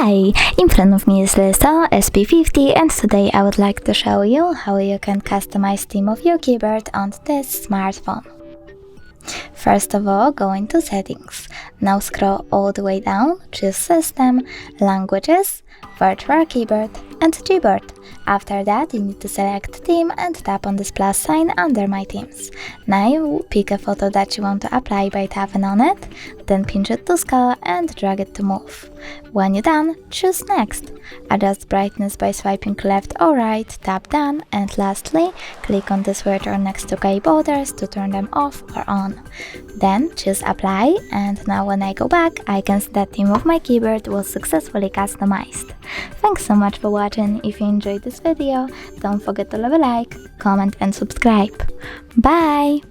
Hi, in front of me is Listo SP50 and today I would like to show you how you can customize theme of your keyboard on this smartphone. First of all, go into Settings. Now scroll all the way down, choose System, Languages, Virtual Keyboard and Gboard. After that, you need to select Theme and tap on this plus sign under My Themes. Now you pick a photo that you want to apply by tapping on it, then pinch it to scale and drag it to move. When you're done, choose Next. Adjust brightness by swiping left or right, tap Done, and lastly, click on the switcher next to key borders to turn them off or on. Then choose Apply, and now when I go back, I can see that theme of my keyboard was successfully customized. Thanks so much for watching. If you enjoyed this video, don't forget to leave a like, comment and subscribe. Bye!